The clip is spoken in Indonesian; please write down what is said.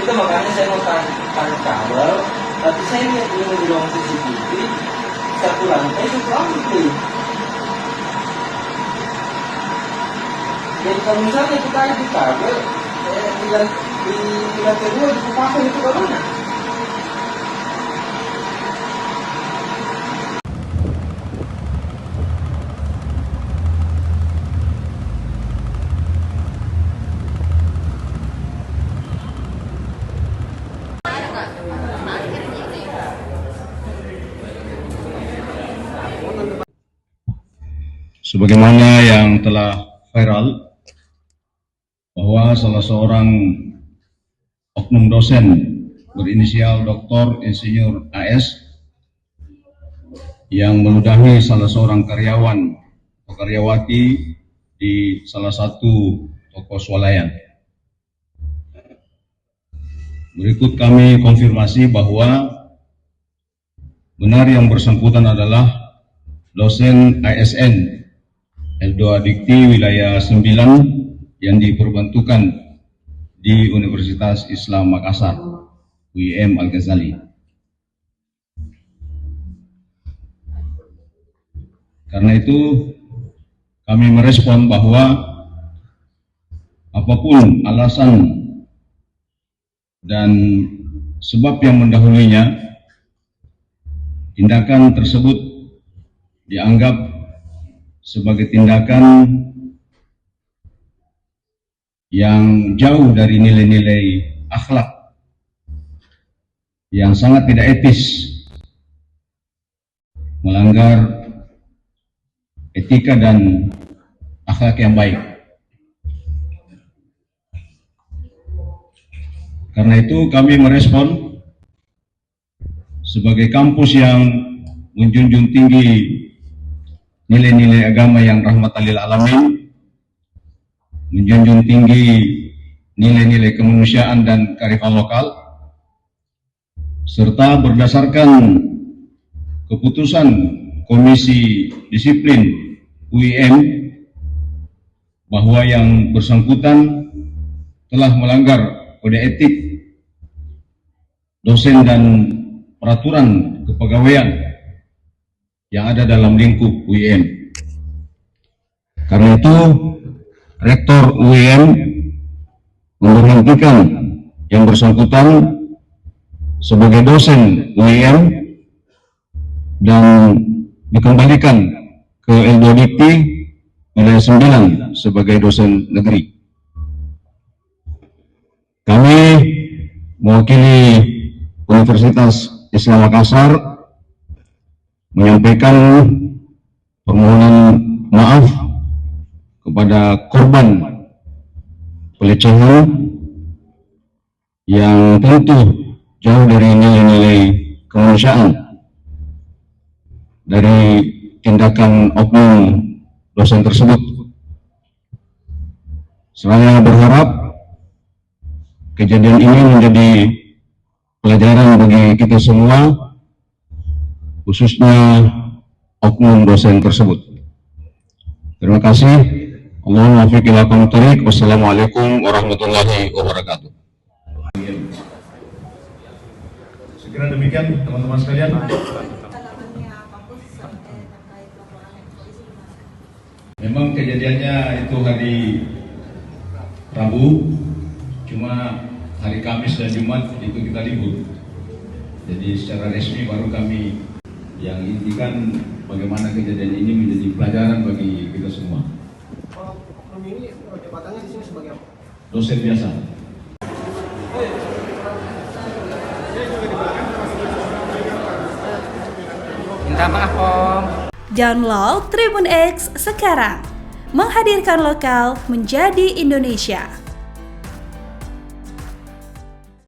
Itu makanya saya mau tarik kabel, tapi saya lihat ini di ruang CCTV, satu lantai satu lantai. Jadi kalau misalnya kita tarik kabel, di lantai 2 di pasang itu ke mana? Sebagaimana yang telah viral bahwa salah seorang oknum dosen berinisial Dr. Insinyur AS yang meludahi salah seorang karyawan atau karyawati di salah satu toko swalayan. Berikut kami konfirmasi bahwa benar yang bersangkutan adalah dosen ASN L2 Dikti wilayah 9 yang diperbantukan di Universitas Islam Makassar, UIM Al-Ghazali. Karena itu kami merespon bahwa apapun alasan dan sebab yang mendahulunya, tindakan tersebut dianggap sebagai tindakan yang jauh dari nilai-nilai akhlak, yang sangat tidak etis, melanggar etika dan akhlak yang baik. Karena itu kami merespon sebagai kampus yang menjunjung tinggi nilai-nilai agama yang rahmatan lil alamin, menjunjung tinggi nilai-nilai kemanusiaan dan kearifan lokal, serta berdasarkan keputusan Komisi Disiplin UIM bahwa yang bersangkutan telah melanggar kode etik dosen dan peraturan kepegawaian yang ada dalam lingkup UIM. Karena itu, Rektor UIM memberhentikan yang bersangkutan sebagai dosen UIM dan dikembalikan ke L2 Dikti wilayah 9 sebagai dosen negeri. Kami mewakili Universitas Islam Makassar menyampaikan permohonan maaf kepada korban pelecehan yang tentu jauh dari nilai-nilai kemanusiaan dari tindakan oknum dosen tersebut. Saya berharap kejadian ini menjadi pelajaran bagi kita semua, khususnya oknum dosen tersebut. Terima kasih. Allahumma fiqh ila qamtarik. Wassalamualaikum warahmatullahi wabarakatuh. Sekira demikian teman-teman sekalian. Memang kejadiannya itu hari Rabu, cuma hari Kamis dan Jumat itu kita libur. Jadi secara resmi baru kami yang intikan bagaimana kejadian ini menjadi pelajaran bagi kita semua. Kalau ini jabatannya di sini sebagai apa? Dosen biasa. Minta maaf Om. Download Tribun X sekarang, menghadirkan lokal menjadi Indonesia.